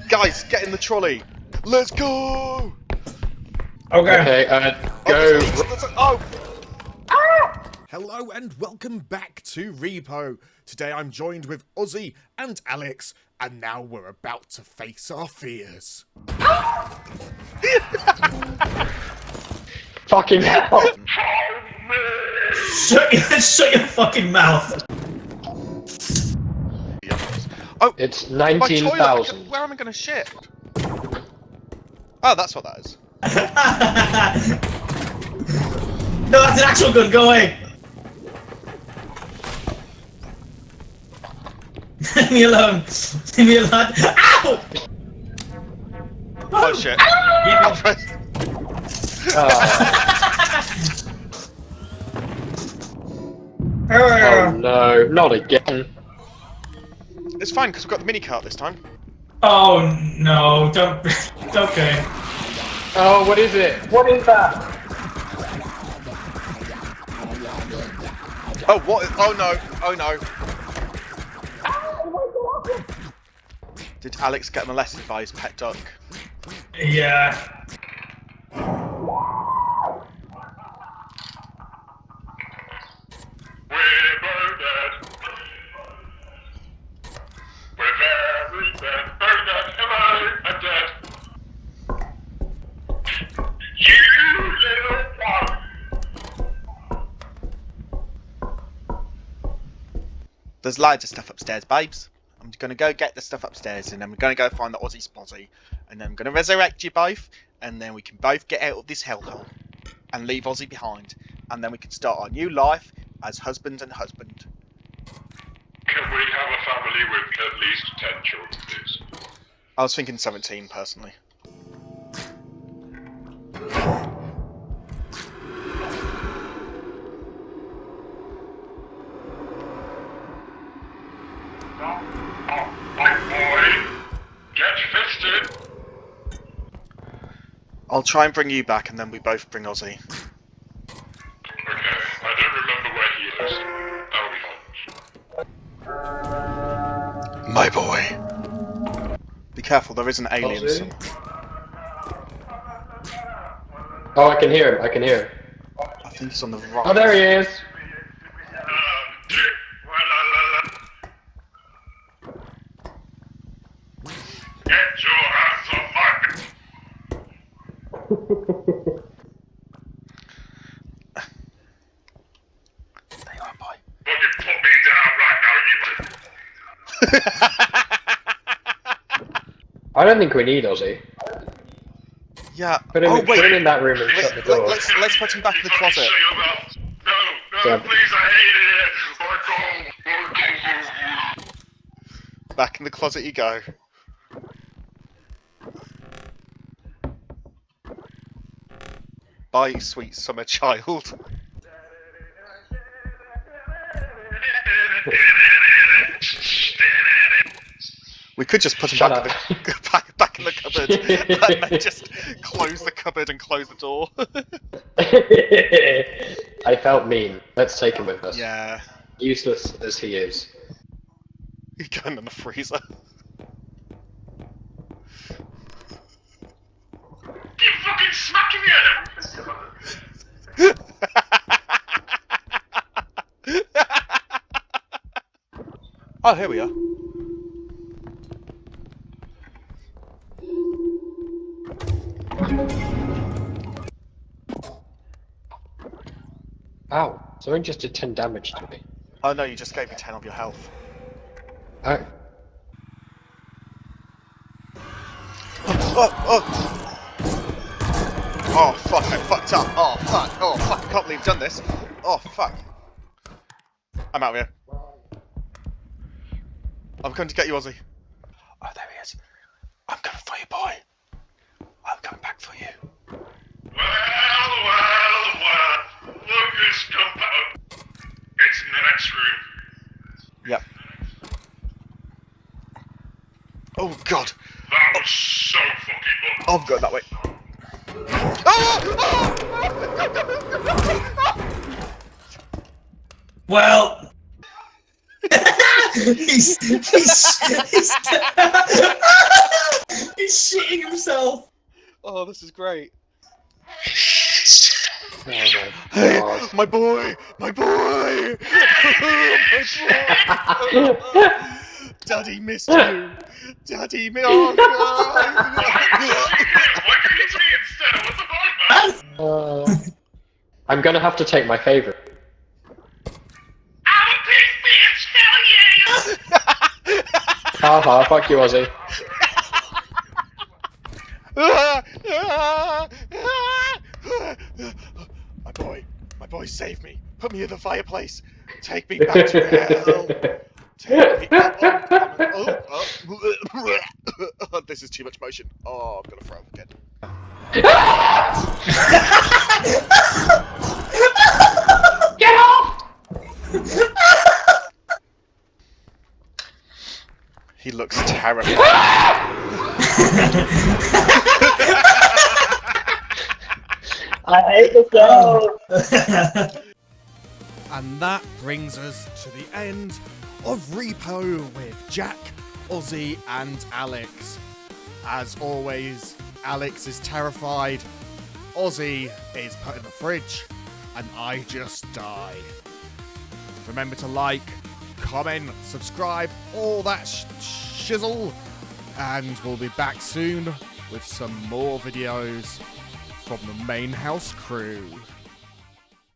Guys, get in the trolley. Let's go. Okay. Go. Oh! Hello and welcome back to Repo. Today I'm joined with Ozzie and Alex, and now we're about to face our fears. Fucking hell. Shut your fucking mouth. Oh, It's my toilet. 19,000. Where am I going to shit? Oh, that's what that is. No, that's an actual gun. Go away. Leave me alone. Leave me alone. Ow! Oh shit. Oh no, not again. It's fine because we've got the mini cart this time. Oh no! Don't. Okay. Oh, what is it? What is that? Oh what? Oh no! Oh no! Did Alex get molested by his pet duck? Yeah. There's loads of stuff upstairs, babes. I'm gonna go get the stuff upstairs, and then we're gonna go find the Aussie Spozzie, and then I'm gonna resurrect you both, and then we can both get out of this hellhole and leave Aussie behind, and then we can start our new life as husband and husband. Can we have a family with at least 10 children, please? I was thinking 17 personally. I'll try and bring you back, and then we both bring Ozzie. Okay, I don't remember where he is. That'll be fine. My boy. Be careful, there is an alien Ozzie? somewhere. Oh, I can hear him. I can hear him. I think he's on the right. Oh, there he is. Get your hands off my... There you are, boy. Fucking put me down right now, you... I don't think we need Ozzy. Yeah. Put him, Oh put him wait. in that room and shut the door. Let's put him back in the closet. Shut your mouth. No, Yeah. please, I hate it. Back in the closet you go. Bye, sweet summer child. We could just put him Shut back in, back in the cupboard and then just close the cupboard and close the door. I felt mean. Let's take him with us. Yeah. Useless as he is. He's going in the freezer. Keep fucking smacking me at him! Oh, here we are. Ow. Someone just did 10 damage to me. Oh no, you just gave me 10 of your health. Oh. Oh fuck, I fucked up. Oh fuck, I can't believe I've done this. Oh fuck. I'm out of here. I'm coming to get you, Ozzie. Oh, there he is. I'm coming for you, boy. I'm coming back for you. Well, look who's come out. It's in the next room. Yep. Oh god. That was so fucking good. Oh, I'm going that way. Well. he's He's shitting himself. Oh, this is great. Oh my god. My boy! My boy! Daddy missed you! Daddy missed oh, Why couldn't you me instead? What the fuck, man? I'm gonna have to take my favorite. I'm a pig bitch! Hell yeah! Haha, fuck you, Ozzy. My boy, save me. Put me in the fireplace. Take me back to hell. Take me oh. This is too much motion. Oh, I'm gonna throw up again. Get off! He looks terrified. I hate the show! And that brings us to the end of Repo with Jack, Ozzy, and Alex. As always, Alex is terrified, Ozzy is put in the fridge, and I just die. Remember to like, comment, subscribe, all that shizzle, and we'll be back soon with some more videos from the Mainhouse crew.